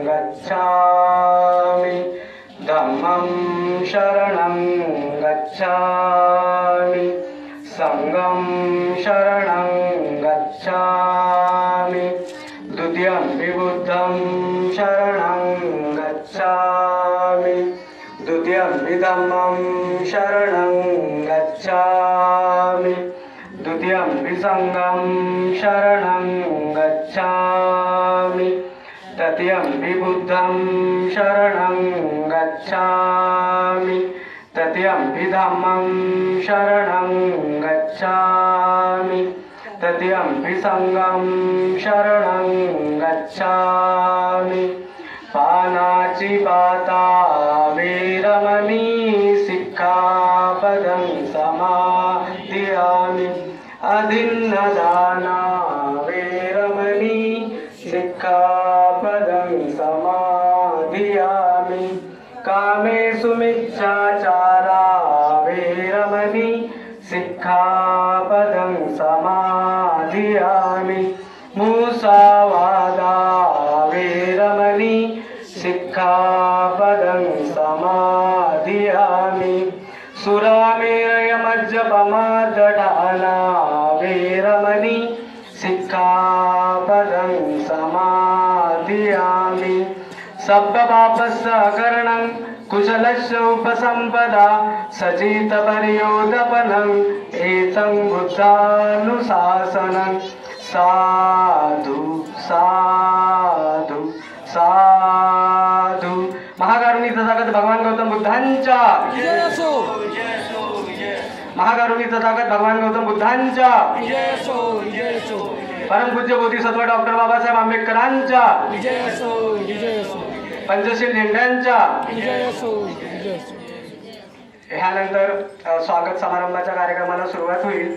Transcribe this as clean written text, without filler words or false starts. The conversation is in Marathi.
गच्छामि धम्मं शरणं गच्छामि संघं शरणं गच्छामि द्वितीयंपि बुद्धं शरणं गच्छामि द्वितीयंपि धम्मं शरणं गच्छामि द्वितीयंपि संघं शरणं गच्छामि तृतीयंपि बुद्धं शरणं गच्छामि तृतीयंपि धम्मं शरणं गच्छामि तृतीयंपि संघं शरणं गच्छामि पानाची पाता वेरमणी सिक्खापदं समादियामि अदिन्नदाना वेरमणी सिक्खापदं समादियामि कामेषु मिच्छाचारा वेरमणी सिक्खापदं समादियामि मुसावादा वेरमणी सिक्खापदं समादियामि सुरामेरयमज्जपमादधाना वेरमणी सिक्खापदं समादियामि सब्बपापस्सहकरणं कुशलस्य उपसंपदा सचितपर्योदपनम् एतं बुद्धानुशासनं साधु साधु साधु। महाकारुणी तथागत भगवान गौतम बुद्धांच्या महाकारुणी तथागत भगवान गौतम बुद्धांच्या परमपूज्य बोधिसत्व डॉक्टर बाबासाहेब आंबेडकरांच्या पंचशील झेंड्यांच्या ह्यानंतर स्वागत समारंभाच्या कार्यक्रमाला सुरुवात होईल।